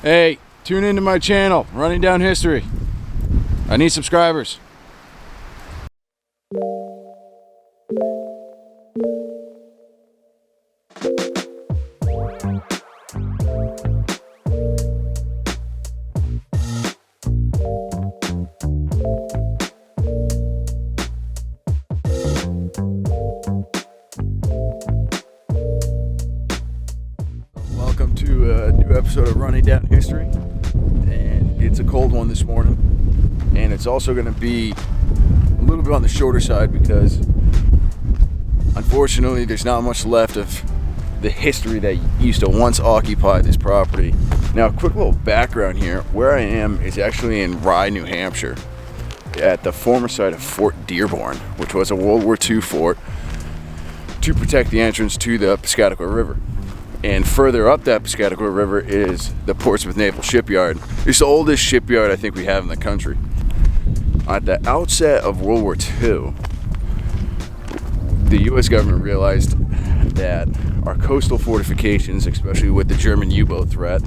Hey, tune into my channel, Running Down History. I need subscribers. Welcome to a new episode of Running Down History, and it's a cold one this morning, and it's also going to be a little bit on the shorter side because unfortunately there's not much left of the history that used to once occupy this property. Now, a quick little background here. Where I am is actually in Rye, New Hampshire, at the former site of Fort Dearborn, which was a World War II fort to protect the entrance to the Piscataqua River. And further up that Piscataqua River is the Portsmouth Naval Shipyard. It's the oldest shipyard I think we have in the country. At the outset of World War II, the U.S. government realized that our coastal fortifications, especially with the German U-boat threat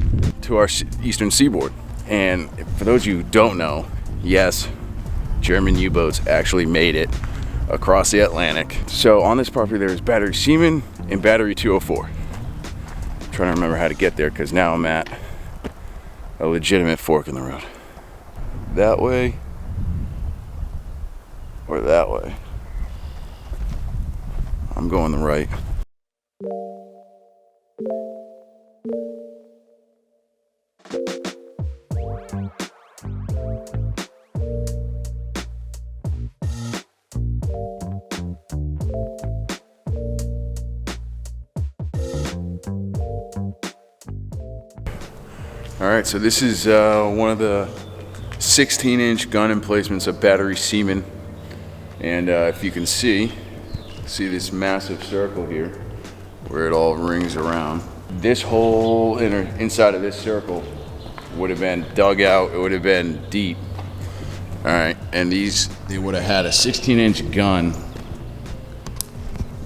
to our eastern seaboard. And for those of you who don't know, yes, German U-boats actually made it across the Atlantic. So on this property there is Battery Seaman and Battery 204. Trying to remember how to get there because now I'm at a legitimate fork in the road. That way or that way. I'm going the right. Alright, so this is one of the 16-inch gun emplacements of Battery Seaman, and if you can see this massive circle here where it all rings around. This whole inside of this circle would have been dug out. It would have been deep. Alright, and they would have had a 16-inch gun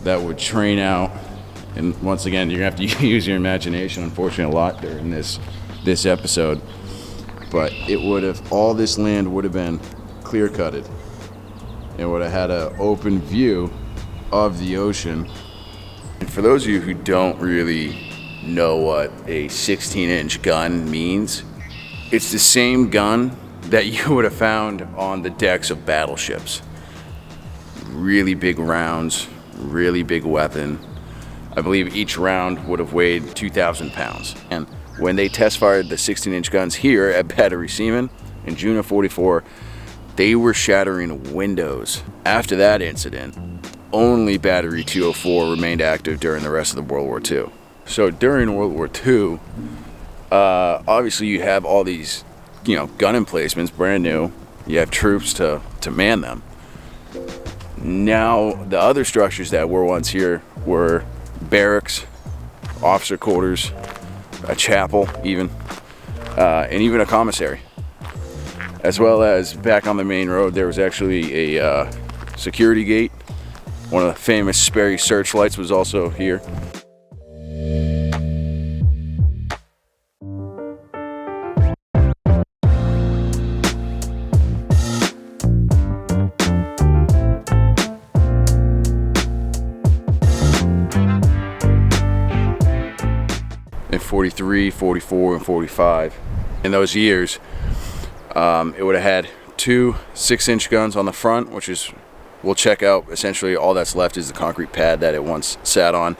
that would train out, and once again you're gonna have to use your imagination, unfortunately, a lot during this episode, but it would have, all this land would have been clear cutted. It would have had an open view of the ocean. And for those of you who don't really know what a 16-inch gun means, it's the same gun that you would have found on the decks of battleships. Really big rounds, really big weapon. I believe each round would have weighed 2,000 pounds. And when they test fired the 16-inch guns here at Battery Seaman in June of '44, they were shattering windows. After that incident, only Battery 204 remained active during the rest of the World War II. So during World War II, obviously you have all these, gun emplacements, brand new. You have troops to man them. Now, the other structures that were once here were barracks, officer quarters, a chapel even, and even a commissary. As well as back on the main road there was actually a security gate. One of the famous Sperry searchlights was also here. In 43, 44, and 45, in those years, it would have had two 6-inch guns on the front, which is, we'll check out, essentially all that's left is the concrete pad that it once sat on.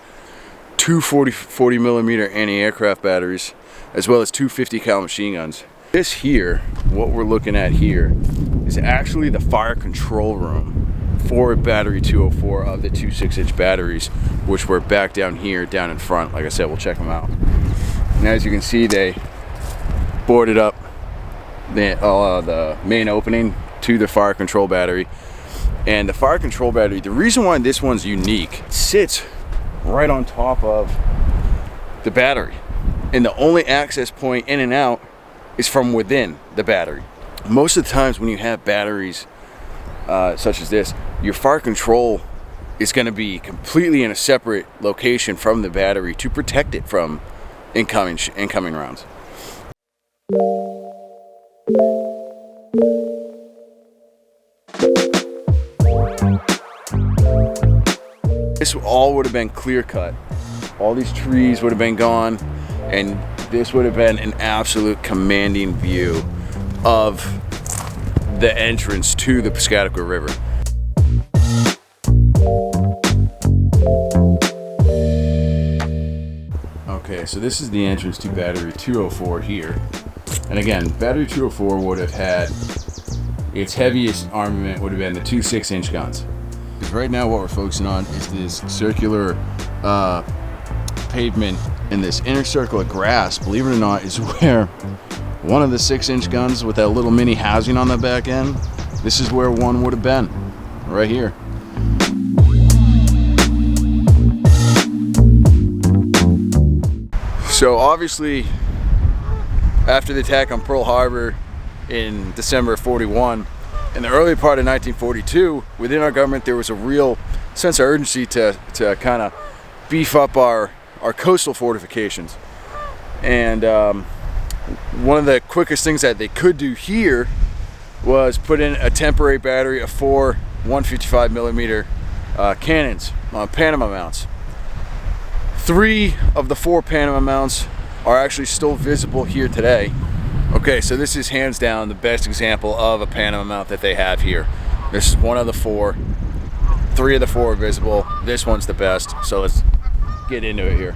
Two 40 millimeter anti-aircraft batteries, as well as two 50 cal machine guns. This here, what we're looking at here, is actually the fire control room for Battery 204 of the two 6-inch batteries, which were back down here, down in front. Like I said, we'll check them out. And as you can see, they boarded up the main opening to the fire control battery. And the fire control battery, the reason why this one's unique, it sits right on top of the battery. And the only access point in and out is from within the battery. Most of the times when you have batteries such as this, your fire control is going to be completely in a separate location from the battery to protect it from incoming rounds. This all would have been clear cut. All these trees would have been gone, and this would have been an absolute commanding view of the entrance to the Piscataqua River. Okay, so this is the entrance to Battery 204 here. And again, Battery 204 would have had, its heaviest armament would have been the 2 6-inch guns. Because right now what we're focusing on is this circular pavement, and this inner circle of grass, believe it or not, is where one of the 6-inch guns with that little mini housing on the back end, this is where one would have been, right here. So obviously, after the attack on Pearl Harbor in December of 41, in the early part of 1942, within our government there was a real sense of urgency to kind of beef up our coastal fortifications. And one of the quickest things that they could do here was put in a temporary battery of 4 155 millimeter cannons on Panama mounts. 3 of the 4 Panama mounts are actually still visible here today. Okay, so this is hands down the best example of a Panama mount that they have here. This is one of the 4. 3 of the 4 are visible. This one's the best, so let's get into it here.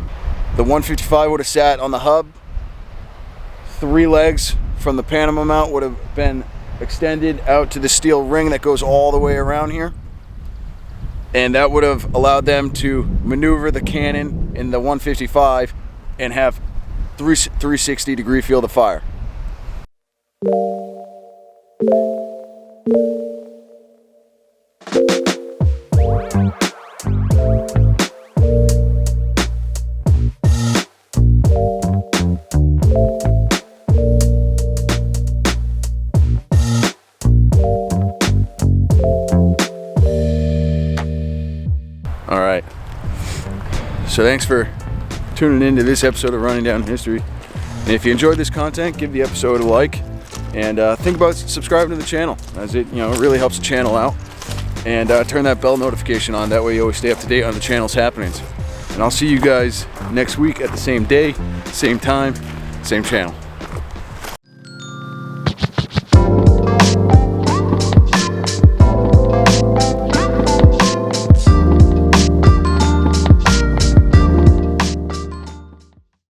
The 155 would have sat on the hub. 3 legs from the Panama mount would have been extended out to the steel ring that goes all the way around here. And that would have allowed them to maneuver the cannon in the 155 and have 360-degree field of fire. All right, so thanks for tuning into this episode of Running Down History. And if you enjoyed this content, give the episode a like, and think about subscribing to the channel, as it really helps the channel out. And turn that bell notification on, that way you always stay up to date on the channel's happenings. And I'll see you guys next week at the same day, same time, same channel.